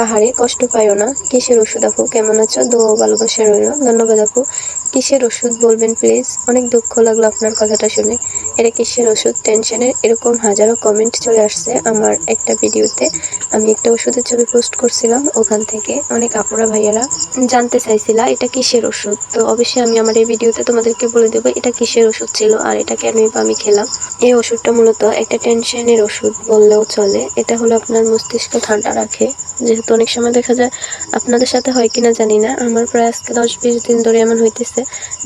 আহারে কষ্ট পাইও না। কিসের ওষুধ আপু? কেমন আছো? দোয়া ও ভালোবাসা রইল। ধন্যবাদ আপু। কিসের ওষুধ বলবেন প্লিজ? অনেক দুঃখ লাগলো আপনার কথাটা শুনে। এটা কিসের ওষুধ? টেনশনের? এরকম হাজারো কমেন্ট চলে আসছে আমার একটা ভিডিওতে। আমি একটা ওষুধের ছবি পোস্ট করছিলাম, ওখান থেকে অনেক আপুরা ভাইয়ারা জানতে চাইছিলা এটা কিসের ওষুধ। তো অবশ্যই আমি আমার এই ভিডিওতে তোমাদেরকে বলে দেবো এটা কিসের ওষুধ ছিল আর এটা কেনই বা আমি খেলাম। এই ওষুধটা মূলত একটা টেনশনের ওষুধ বললেও চলে। এটা হলো আপনার মস্তিষ্ক ঠান্ডা রাখে। যেহেতু অনেক সময় দেখা যায়, আপনাদের সাথে হয় কিনা জানি না, আমার প্রায় আজকে 10-20 দিন ধরে এমন হইতেছে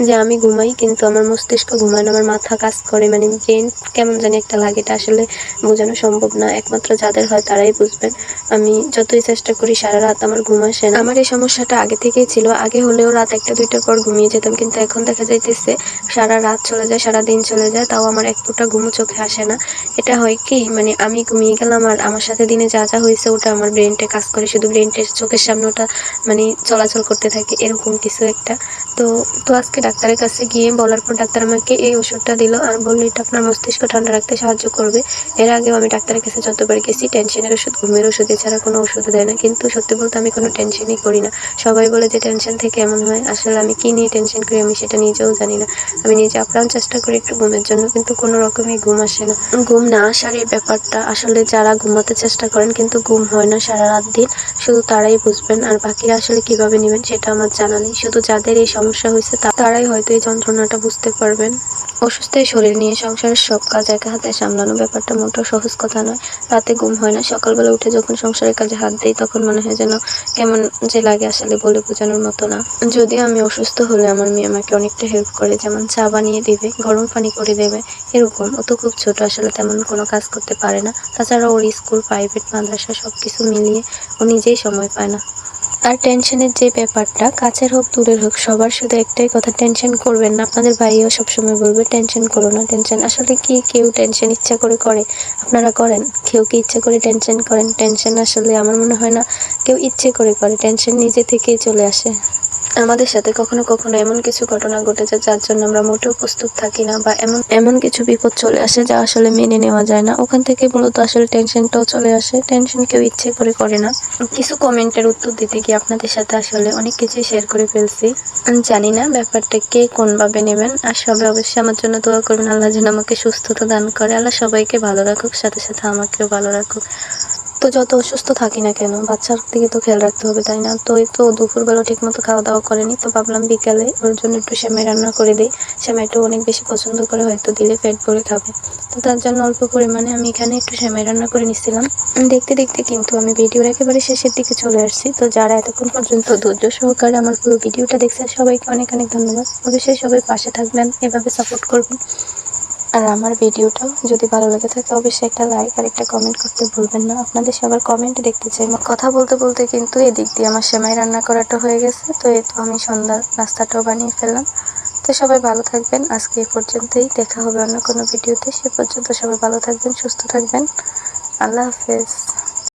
যে আমি ঘুমাই কিন্তু আমার মস্তিষ্ক ঘুমায় না, আমার মাথা কাজ করে, মানে ব্রেন কেমন জানি একটা লাগে। এটা আসলে বোঝানো সম্ভব না, একমাত্র যাদের হয় তারাই বুঝবেন। আমি যতই চেষ্টা করি সারা রাত আমার ঘুম আসে না। আমার এই সমস্যাটা আগে থেকেই ছিল। আগে হলেও রাত 1টা-2টার পর ঘুমিয়ে যেতাম, কিন্তু এখন দেখা যাইতেছে সারা রাত চলে যায়, সারা দিন চলে যায়, তাও আমার এক ফোঁটা ঘুমও চোখে আসে না। এটা হয় কি, মানে আমি ঘুমিয়ে গেলাম আর আমার সাথে দিনে যা যা হয়েছে ওটা আমার ব্রেনটা কাজ করে, শুধু ব্রেনটা চোখের সামনে ওটা মানে চলাচল করতে থাকে, এরকম কিছু একটা। তো তো আজকে ডাক্তারের কাছে গিয়ে বলার পর ডাক্তার আমাকে এই ওষুধটা দিল আর বললো এটা আপনার মস্তিষ্ক ঠান্ডা রাখতে সাহায্য করবে। এর আগেও আমি ডাক্তারের কাছে যতবার গেছি টেনশনের ওষুধ, ঘুমের ওষুধ এছাড়া কোনো ওষুধ দেয় না, কিন্তু সত্যি বলতে আমি কোনো টেনশনই করি না। সবাই বলে যে টেনশন থেকে এমন হয়, আসলে আমি কি নিয়ে টেনশন করি আমি সেটা নিজেও জানি না। আমি নিজে আপ্রাণ চেষ্টা করি একটু ঘুমের জন্য, কিন্তু কোনো রকমই ঘুম আসে না। ঘুম না আসার এই ব্যাপারটা আসলে যারা ঘুমাতে চেষ্টা করেন কিন্তু ঘুম হয় না সারা রাত দিন, শুধু তারাই বুঝবেন। আর বাকিরা আসলে কিভাবে নেবেন সেটা আমার জানা নেই। শুধু যাদের এই সমস্যা হয়েছে তারাই হয়তো এই যন্ত্রণাটা বুঝতে পারবেন। অসুস্থ এই শরীর নিয়ে সংসারের সব কাজ একা হাতে সামলানো ব্যাপারটা মোটেও সহজ কথা নয়। রাতে ঘুম হয় না, সকালবেলা উঠে যখন সংসারের কাজে হাত দিই তখন মনে হয় যেন কেমন যে লাগে, আসলে বলে বোঝানোর মতো না। যদিও আমি অসুস্থ হলে আমার মেয়ে আমাকে অনেকটা হেল্প করে, যেমন চা বানিয়ে দিবে, গরম পানি করে দেবে, এরকম। ও তো খুব ছোট, আসলে তেমন কোনো কাজ করতে পারে না। তাছাড়া ওর স্কুল, প্রাইভেট, মাদ্রাসা সবকিছু মিলিয়ে ও নিজেই সময় পায় না। আর টেনশনের যে ব্যাপারটা, কাছের হোক দূরের হোক, সবার শুধু একটাই কথা, টেনশন করবেন না। আপনাদের ভাইও সবসময় বলবে টেনশন করো না। টেনশন আসলে কি কেউ টেনশন ইচ্ছা করে করে? আপনারা করেন? কেউ কি ইচ্ছে করে টেনশন করেন? টেনশন আসলে আমার মনে হয় না কেউ ইচ্ছে করে করে, টেনশন নিজে থেকেই চলে আসে। আমাদের সাথে কখনো কখনো এমন কিছু ঘটনা ঘটেছে যার জন্য আমরা মোটেও প্রস্তুত থাকি না, বা এমন এমন কিছু বিপদ চলে আসে যা আসলে মেনে নেওয়া যায় না। ওখান থেকে মূলত আসলে টেনশনটাও চলে আসে। টেনশন কেউ ইচ্ছে করে করে না। কিছু কমেন্টের উত্তর দিতে গিয়ে আপনাদের সাথে আসলে অনেক কিছুই শেয়ার করে ফেলছি। আমি জানি না ব্যাপারটা কে কোনভাবে নেবেন। আর সবাই অবশ্যই আমার জন্য দোয়া করবেন, আল্লাহ যেন আমাকে সুস্থতা দান করে। আল্লাহ সবাইকে ভালো রাখুক, সাথে সাথে আমাকেও ভালো রাখুক। তো যত অসুস্থ থাকি না কেন, বাচ্চার দিকে তো খেয়াল রাখতে হবে, তাই না? তো এই তো দুপুরবেলা ঠিক মতো খাওয়া দাওয়া করেনি, তো ভাবলাম বিকালে ওর জন্য একটু সেমাই রান্না করে দিই। সেমাইটা অনেক বেশি পছন্দ করে, হয়তো দিলে পেট ভরে খাবে। তো তার জন্য অল্প পরিমাণে আমি এখানে একটু সেমাই রান্না করে নিচ্ছিলাম। দেখতে দেখতে কিন্তু আমি ভিডিওর একেবারে শেষের দিকে চলে আসছি। তো যারা এতক্ষণ পর্যন্ত ধৈর্য সহকারে আমার পুরো ভিডিওটা দেখছেন সবাইকে অনেক অনেক ধন্যবাদ। অবশ্যই সবাই পাশে থাকবেন, এভাবে সাপোর্ট করবেন। আর আমার ভিডিওটাও যদি ভালো লেগে থাকে অবশ্যই একটা লাইক আর একটা কমেন্ট করতে ভুলবেন না। আপনাদের সবার কমেন্ট দেখতে চাই। কথা বলতে বলতে কিন্তু এদিক দিয়ে আমার সেমাই রান্না করাটা হয়ে গেছে। তো এই তো আমি সন্ধ্যার নাস্তাটাও বানিয়ে ফেললাম। তো সবাই ভালো থাকবেন। আজকে এই পর্যন্তই, দেখা হবে অন্য কোনো ভিডিওতে। সে পর্যন্ত সবাই ভালো থাকবেন, সুস্থ থাকবেন। আল্লাহ হাফেজ।